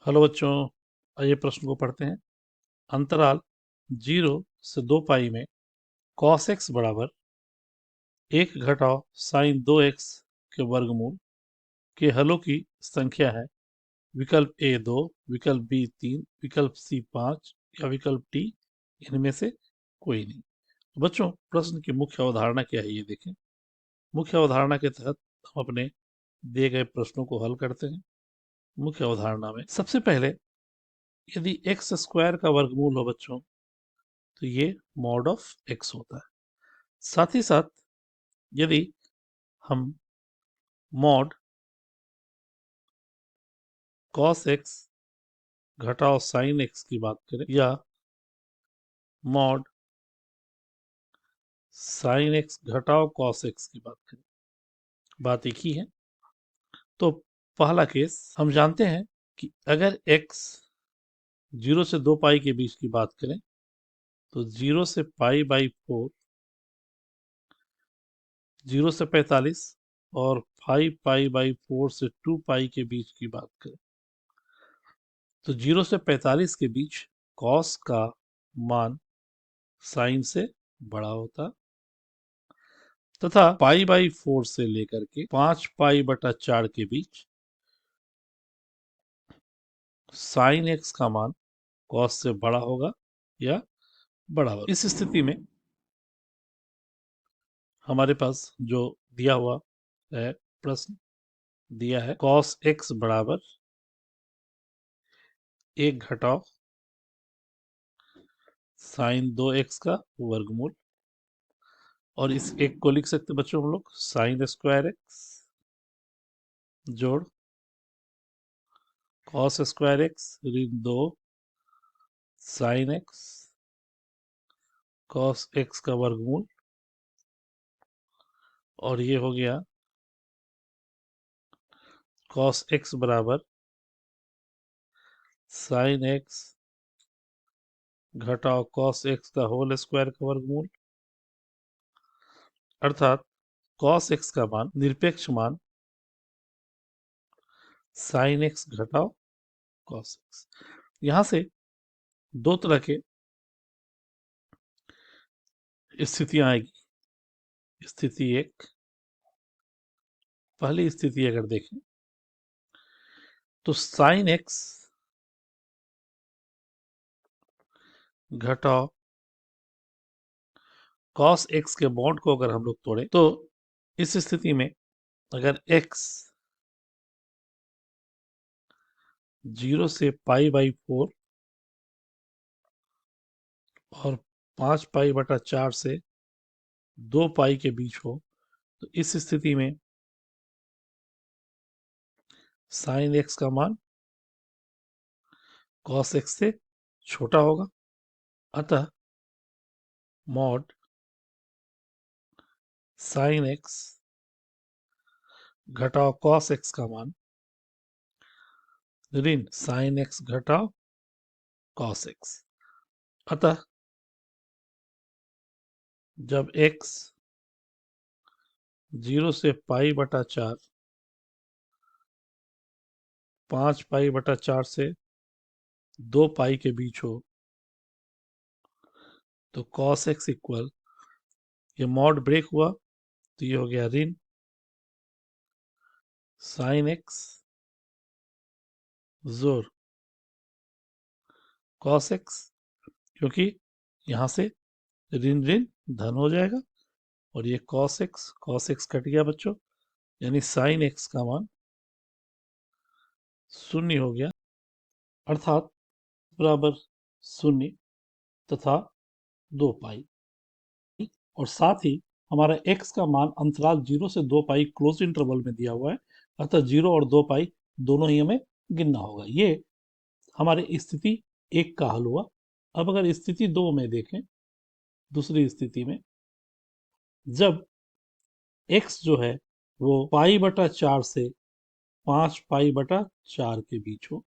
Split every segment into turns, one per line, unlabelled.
Hello बच्चों, आइए प्रश्न को पढ़ते हैं। अंतराल 0 से 2 पाई में cos x बराबर 1 घटाओ sin 2x के वर्गमूल के हलों की संख्या है। विकल्प ए 2, विकल्प बी 3, विकल्प सी 5 या विकल्प डी इनमें से कोई नहीं। बच्चों, प्रश्न की मुख्य अवधारणा क्या है ये देखें। मुख्य अवधारणा के तहत हम अपने दिए गए प्रश्नों को हल करते हैं। मुख्य अवधारणा में सबसे पहले यदि एक्स स्क्वायर का वर्गमूल हो बच्चों, तो ये मॉड ऑफ एक्स होता है। साथ ही साथ यदि हम मॉड कॉस एक्स घटाओ साइन एक्स की बात करें या मॉड साइन एक्स घटाओ कॉस एक्स की बात करें, बात एक ही है। तो पहला केस हम जानते हैं कि अगर x 0 से 2 पाई के बीच की बात करें तो 0 से पाई बाई 4, 0 से 45 और 5 पाई बाई 4 से 2 पाई के बीच की बात करें तो 0 से 45 के बीच कॉस का मान साइन से बड़ा होता तथा पाई बाई 4 से लेकर के 5 पाई बटा 4 के बीच साइन एक्स का मान कॉस से बड़ा होगा या बड़ा होगा। इस स्थिति में हमारे पास जो दिया हुआ है प्रश्न दिया है कॉस एक्स बराबर 1 घटाओ साइन 2x का वर्गमूल, और इस एक को लिख सकते बच्चों हम लोग साइन स्क्वायर एक्स जोड़ कॉस स्क्वायर एक्स ऋण 2 साइन एक्स कॉस एक्स का वर्गमूल, और ये हो गया कॉस एक्स बराबर साइन एक्स घटाओ कॉस एक्स का होल स्क्वायर का वर्गमूल, अर्थात कॉस एक्स का मान निरपेक्ष मान साइन एक्स घटाओ कॉस एक्स। यहां से दो तरह के स्थितियां आएगी। स्थिति एक, पहली स्थिति अगर देखें तो साइन एक्स घटाओ कॉस एक्स के बॉन्ड को अगर हम लोग तोड़े तो इस स्थिति में अगर x 0 से पाई बाई 4 और 5 पाई बटा 4 से 2 पाई के बीच हो तो इस स्थिति में साइन एक्स का मान कॉस एक्स से छोटा होगा। अतः मॉड साइन एक्स घटाओ कॉस एक्स का मान ऋण साइन एक्स घटाओ कॉस एक्स। अतः जब x 0 से पाई बटा 4, 5 पाई बटा 4 से 2 पाई के बीच हो तो कॉस एक्स इक्वल, ये मॉड ब्रेक हुआ तो ये हो गया ऋण साइन एक्स जोर कॉस एक्स, क्योंकि यहां से ऋण ऋण धन हो जाएगा और ये कॉस एक्स कट गया बच्चों, यानी साइन एक्स का मान शून्य हो गया, अर्थात बराबर शून्य तथा 2 पाई। और साथ ही हमारा x का मान अंतराल 0 से 2 पाई क्लोज इंटरवल में दिया हुआ है, अतः 0 और 2 पाई दोनों ही हमें गिनना होगा। ये हमारे स्थिति एक का हल हुआ। अब अगर स्थिति दो में देखें, दूसरी स्थिति में जब x जो है वो पाई बटा 4 से 5 पाई बटा 4 के बीच हो,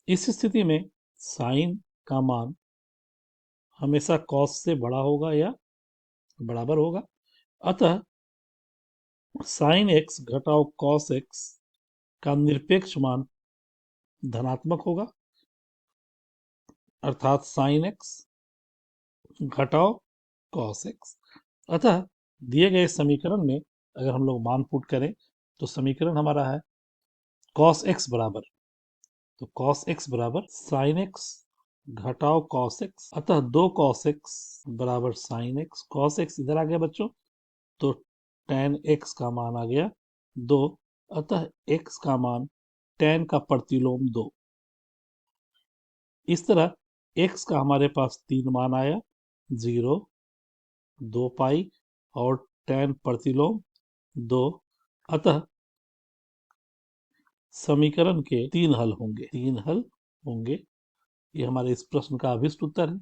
इस स्थिति में साइन का मान हमेशा कॉस से बड़ा होगा या बराबर होगा। अतः साइन एक्स घटाओ कॉस एक्स का निरपेक्ष मान धनात्मक होगा, अर्थात साइन एक्स घटाओ कॉस एक्स। अतः दिए गए समीकरण में अगर हम लोग मान पुट करें तो समीकरण हमारा है कॉस एक्स बराबर, तो कॉस एक्स बराबर साइन एक्स घटाओ कॉस एक्स। अतः दो कॉस एक्स बराबर साइन एक्स, कॉस एक्स इधर आ गया बच्चों, तो tan x का मान आ गया 2। अतः x का मान tan का प्रतिलोम 2। इस तरह x का हमारे पास 3 मान आया, 0, 2 पाई और tan प्रतिलोम 2। अतः समीकरण के 3 हल होंगे। ये हमारे इस प्रश्न का अभिष्ट उत्तर है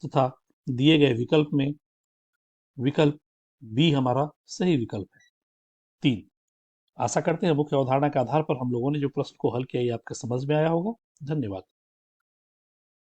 तथा दिए गए विकल्प में विकल्प बी हमारा सही विकल्प है 3। आशा करते हैं मुख्य अवधारणा के आधार पर हम लोगों ने जो प्रश्न को हल किया ये आपके समझ में आया होगा। धन्यवाद।